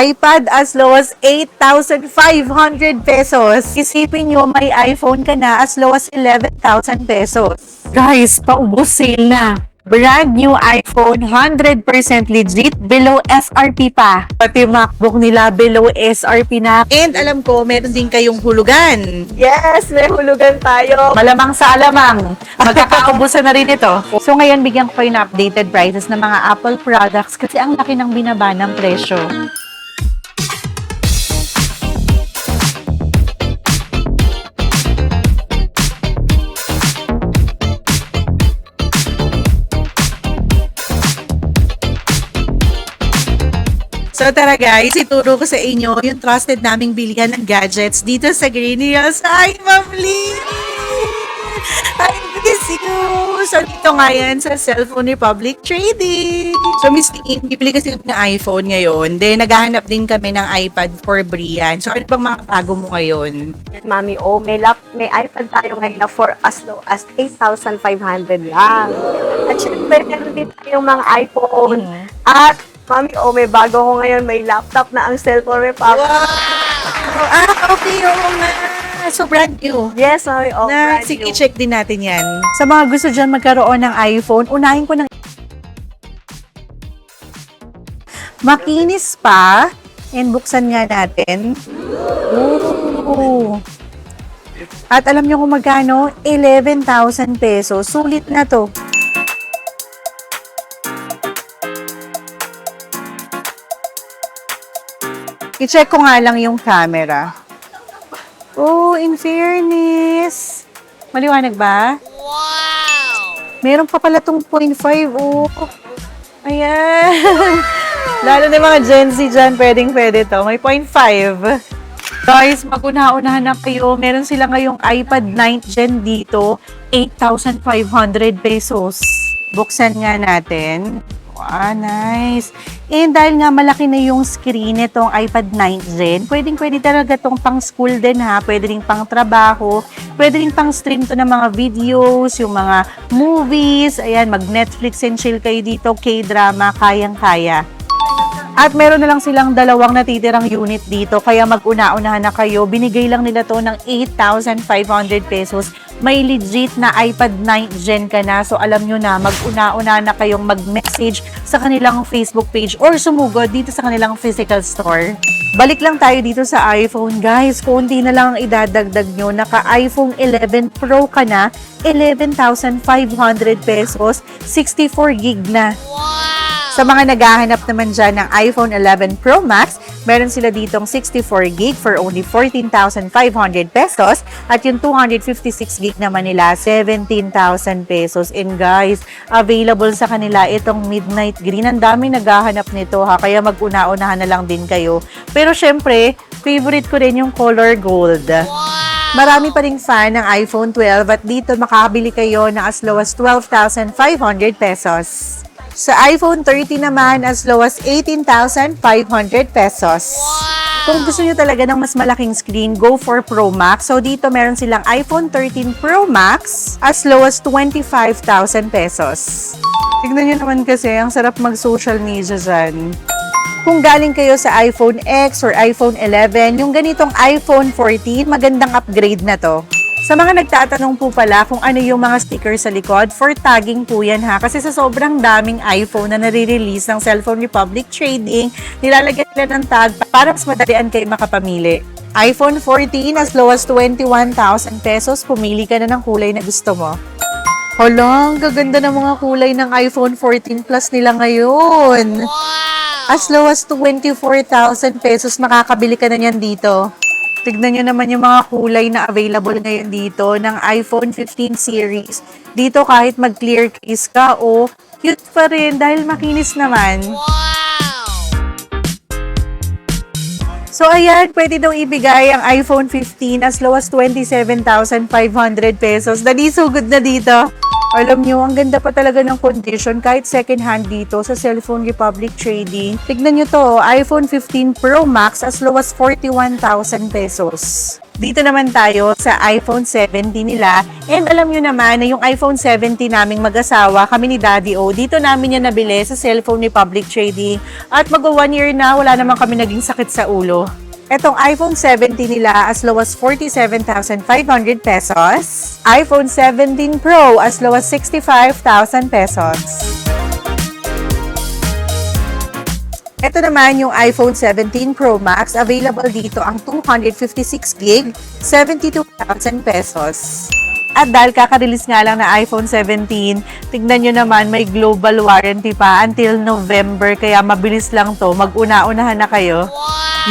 iPad as low as 8,500 pesos. Isipin nyo, may iPhone ka na as low as 11,000 pesos. Guys, paubos sale na. Brand new iPhone, 100% legit, below SRP pa. Pati MacBook nila, below SRP na. And alam ko, meron din kayong hulugan. Yes, may hulugan tayo. Malamang sa alamang, magkakaubusan na rin ito. So ngayon, bigyan ko kayo ng updated prices ng mga Apple products kasi ang laki ng binaba ng presyo. So tara guys, ituro ko sa inyo yung trusted naming bilihan ng gadgets dito sa Green Hills. Hi, Ma'am I miss you! So dito nga yan sa Cellphone Republic Trading. So Miss Lee, bibili kasi ng iPhone ngayon. Then naghahanap din kami ng iPad for Brian. So ano bang mga tago mo ngayon? Mami, may iPad tayo ngayon na for as low as 8,500 lang. At syempre, meron din tayong mga iPhone. At Mami, may bago ko ngayon, may laptop na ang Cellphone Republic. Wow! Okay, oo nga. So brand new. Yes, Mami, brand Sige, new. check din natin yan. Sa mga gusto dyan magkaroon ng iPhone, unahin ko ng makinis pa. And buksan nga natin. Ooh. At alam nyo kung magkano? 11,000 pesos. Sulit na to. I-check ko nga lang yung camera. Oh, in fairness. Maliwanag ba? Wow! Meron pa pala tong 0.5. Oh. Ayan. Lalo na mga Gen Z dyan, pwede to. May 0.5. Guys, mag-una-unahan na kayo. Meron sila ngayong iPad 9th Gen dito. 8,500 pesos. Buksan nga natin. Wow, nice. And dahil nga malaki na yung screen nitong iPad 9th Gen, pwede talaga tong pang school din ha. Pwede rin pang trabaho. Pwede rin pang stream to ng mga videos, yung mga movies. Ayan, mag-Netflix and chill kayo dito. K-drama, kayang-kaya. At meron na lang silang dalawang natitirang unit dito. Kaya mag-una-unahan na kayo. Binigay lang nila to ng 8,500 pesos. May legit na iPad 9th Gen ka na. So alam nyo na, mag-una-una na kayong mag-message sa kanilang Facebook page or sumugod dito sa kanilang physical store. Balik lang tayo dito sa iPhone. Guys, konti na lang ang idadagdag nyo. Naka-iPhone 11 Pro ka na, 11,500 pesos, 64 gig na. Sa mga naghahanap naman dyan ng iPhone 11 Pro Max, meron sila ditong 64 gig for only 14,500 pesos at yung 256 gig naman nila, 17,000 pesos. And guys, available sa kanila itong Midnight Green. Ang daming naghahanap nito ha, kaya mag-una-unahan na lang din kayo. Pero syempre, favorite ko rin yung color gold. Marami pa ring fan ng iPhone 12 at dito makakabili kayo na as low as 12,500 pesos. Sa iPhone 13 naman, as low as 18,500 pesos. Kung gusto nyo talaga ng mas malaking screen, go for Pro Max. So, dito meron silang iPhone 13 Pro Max as low as 25,000 pesos. Tignan nyo naman kasi, ang sarap mag-social media dyan. Kung galing kayo sa iPhone X or iPhone 11, yung ganitong iPhone 14, magandang upgrade na to. Sa mga nagtatanong po pala kung ano yung mga sticker sa likod, for tagging po yan ha. Kasi sa sobrang daming iPhone na nare-release ng Cellphone Republic Trading, nilalagyan nila ng tag para mas madalian kayo makapamili. iPhone 14 as low as 21,000 pesos, pumili ka na ng kulay na gusto mo. Hala, ang gaganda ng mga kulay ng iPhone 14 Plus nila ngayon. As low as 24,000 pesos, makakabili ka na yan dito. Tignan nyo naman yung mga kulay na available ngayon dito ng iPhone 15 series. Dito kahit mag-clear case ka o cute pa rin dahil makinis naman. So ayan, pwede daw ibigay ang iPhone 15 as low as 27,500 pesos. Dali, sugod na dito. Alam nyo, ang ganda pa talaga ng condition kahit second hand dito sa Cellphone Republic Trading. Tignan nyo to, iPhone 15 Pro Max as low as 41,000 pesos. Dito naman tayo sa iPhone 17 nila. And alam nyo naman na yung iPhone 17 naming mag-asawa, kami ni Daddy O, dito namin yan nabili sa Cellphone Republic Trading. At mag-1 year na, wala naman kami naging sakit sa ulo. Etong iPhone 17 nila as low as 47,500 pesos. iPhone 17 Pro as low as 65,000 pesos. Ito naman yung iPhone 17 Pro Max. Available dito ang 256 gig, 72,000 pesos. At dahil kaka-release nga lang na iPhone 17, tignan nyo naman may global warranty pa until November. Kaya mabilis lang to. Mag-una-unahan na kayo.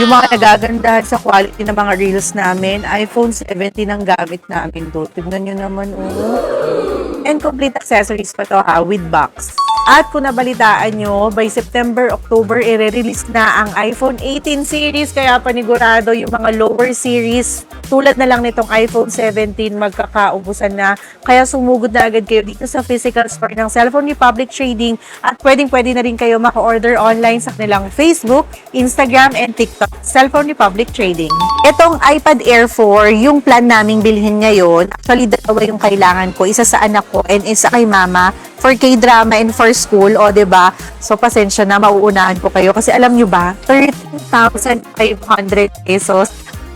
Yung mga nagagandahan sa quality ng mga reels namin, iPhone 17 ang gamit namin to. Tignan nyo naman, oh. And complete accessories pa to ha, with box. At kung nabalitaan nyo, by September, October, i-release na ang iPhone 18 series. Kaya panigurado yung mga lower series, tulad na lang nitong iPhone 17, magkakaubusan na. Kaya sumugod na agad kayo dito sa physical store ng Cellphone Republic Trading. At pwedeng-pwede na rin kayo maka-order online sa kanilang Facebook, Instagram, and TikTok. Cellphone Republic Trading. Itong iPad Air 4, yung plan naming bilhin ngayon, actually dalawa yung kailangan ko. Isa sa anak ko and isa kay mama. For K-drama and for school, o diba? So, pasensya na, mauunahan ko kayo. Kasi alam nyo ba, 13,500 pesos.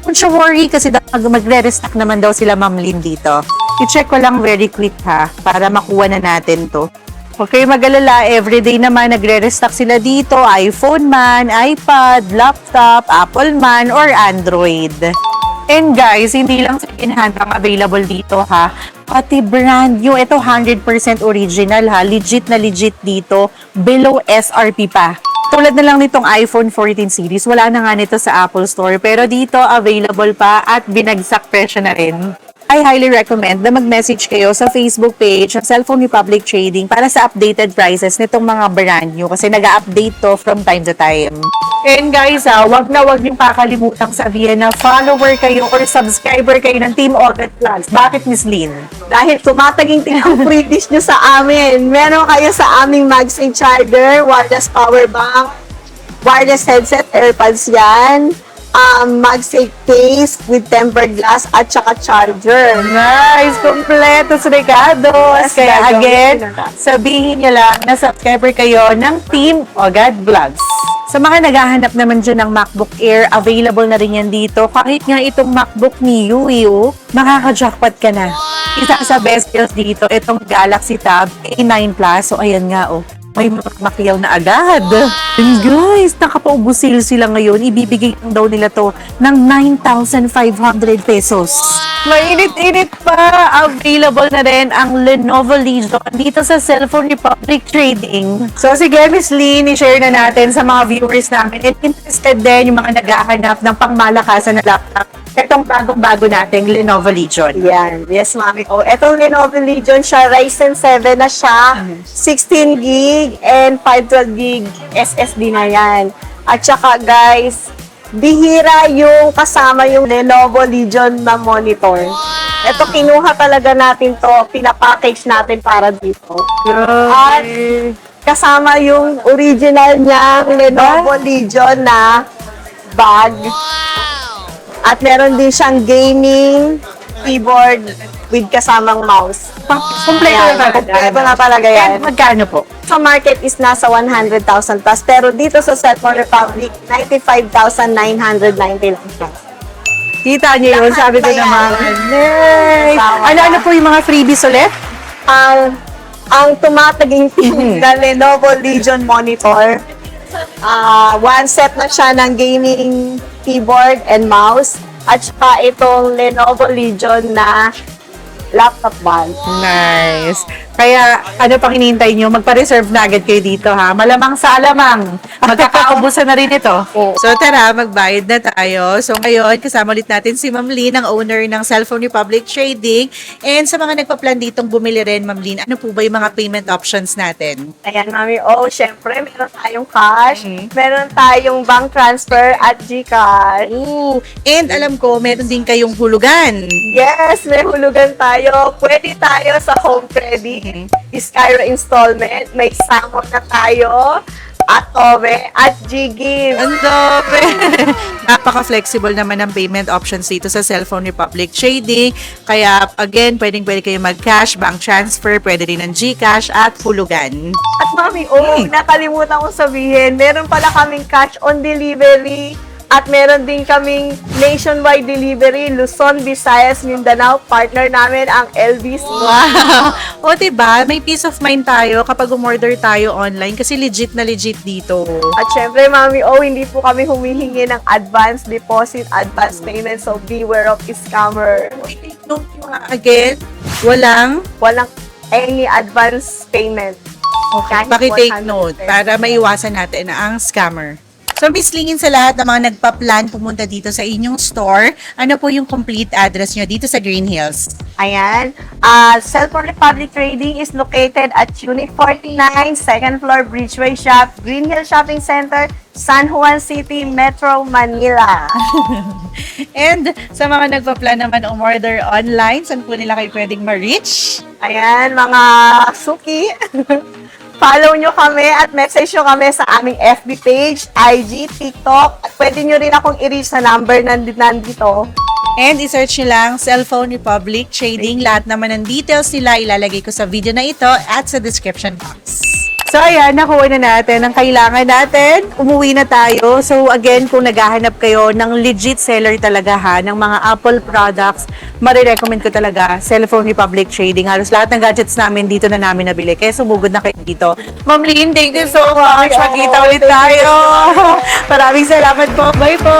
Don't you worry, kasi magre-restock naman daw sila Ma'am Lynn dito. I-check ko lang very quick ha, para makuha na natin to. Okay, mag-alala, everyday naman nagre-restock sila dito. iPhone man, iPad, laptop, Apple man, or Android. And guys, hindi lang second-hand ang available dito ha. Pati brand new. Ito 100% original ha. Legit na legit dito. Below SRP pa. Tulad na lang nitong iPhone 14 series. Wala na nga nito sa Apple Store. Pero dito available pa at binagsak presyo na rin. I highly recommend na mag-message kayo sa Facebook page ng Cellphone Republic Trading para sa updated prices nitong mga brand new kasi nag-update to from time to time. And guys, wag niyong kakalimutan sabihin na follower kayo or subscriber kayo ng Team Orbit Vlogs. Bakit, Miss Lynn? Dahil tumataging-ting ang free dish nyo sa amin. Meron kayo sa aming MagSafe charger, wireless power bank, wireless headset, AirPods yan, MagSafe case with tempered glass at saka charger. Nice! Kompleto sa regados! Yes, Kaya gagawin again, ko na. sabihin niyo lang na subscriber kayo ng Team Ogad Vlogs. Sa mga naghahanap naman dyan ng MacBook Air, available na rin yan dito. Kahit nga itong MacBook Neo, makaka-jackpot ka na. Isa sa best deals dito, itong Galaxy Tab A9 Plus. So, ayan nga, may makyaw na agad. And guys, nakapaubos sale sila ngayon. Ibibigay lang daw nila to ng 9,500 pesos. Mainit-init pa. Available na rin ang Lenovo Legion dito sa Cellphone Republic Trading. So sige, Miss Lynn, i-share na natin sa mga viewers namin. And interested din yung mga naghahanap ng pangmalakasan na laptop. Itong bagong-bago nating Lenovo Legion. Yan. Yes, mami. Etong Lenovo Legion siya, Ryzen 7 na siya, 16 gig and 512 gig SSD na yan. At saka guys, bihira yung kasama yung Lenovo Legion na monitor. Ito, kinuha talaga natin to, pinapackage natin para dito. At kasama yung original niyang Lenovo Legion na bag. At meron din siyang gaming keyboard with kasamang mouse. Kompleto na talaga. Kompleto na talaga yan. And magkano po? Sa market is nasa 100,000 plus. Pero dito sa Cellphone Republic, 95,990 lang siya. Kita niyo yun, sabi ko Lahat naman. ba yan? Yay! Tama Ano ba? po yung mga freebies ulit? Ang tumataging na Lenovo Legion monitor, one set na siya ng gaming keyboard and mouse. At saka itong Lenovo Legion na laptop band. Nice. Kaya, ano pang hinihintay nyo? Magpa-reserve na agad kayo dito, ha? Malamang sa alamang. Magkakaubusan na rin ito. So, tara, magbayad na tayo. So, ngayon, kasama ulit natin si Ma'am Lynn, ang owner ng Cellphone Republic Trading. And sa mga nagpa-plan ditong bumili rin, Ma'am Lynn, ano po ba yung mga payment options natin? Ayan, mami. Syempre, meron tayong cash, meron tayong bank transfer at GCash. Ooh. And alam ko, meron din kayong hulugan. Yes, may hulugan tayo. Pwede tayo sa home credit, Skyra installment, may samon na tayo. at Ome, at G-Give. Ang dami. Napaka-flexible naman ng payment options dito sa Cellphone Republic Trading. Kaya, again, pwede kayo mag-cash, bank transfer, pwede rin ng GCash at hulugan. At Mami, nakalimutan kong sabihin, meron pala kaming cash on delivery at meron din kaming nationwide delivery, Luzon, Visayas, Mindanao. Partner namin ang LBC. Wow! O, diba? May peace of mind tayo kapag umorder tayo online kasi legit na legit dito. At syempre, Mami, hindi po kami humihingi ng advance deposit, advance payment, so beware of scammer. Take note nyo nga again, walang any advance payment. Kahit paki-take 100 note pesos. para maiwasan natin ang scammer. So, Miss Lingin, sa lahat ng mga nagpa-plan pumunta dito sa inyong store, ano po yung complete address nyo dito sa Green Hills? Ayan. Cellphone Republic Trading is located at Unit 49, second floor, Bridgeway Shop, Green Hill Shopping Center, San Juan City, Metro Manila. And sa mga nagpa-plan naman umorder online, saan po nila kayo pwedeng ma-reach? Ayan, mga suki. Follow nyo kami at message nyo kami sa aming FB page, IG, TikTok. At pwede nyo rin akong i-reach sa number nandito. And i-search nyo lang Cellphone Republic Trading. Lahat naman ng details nila ilalagay ko sa video na ito at sa description box. So ayan, nakuha na natin ang kailangan natin. Umuwi na tayo. So again, kung naghahanap kayo ng legit seller talaga ng mga Apple products, marirecommend ko talaga Cellphone Republic Trading. Halos lahat ng gadgets namin dito na namin nabili. Kaya sumugod na kayo dito. Ma'am Lynn, thank you so much. Magkita ulit tayo. Maraming salamat po. Bye po.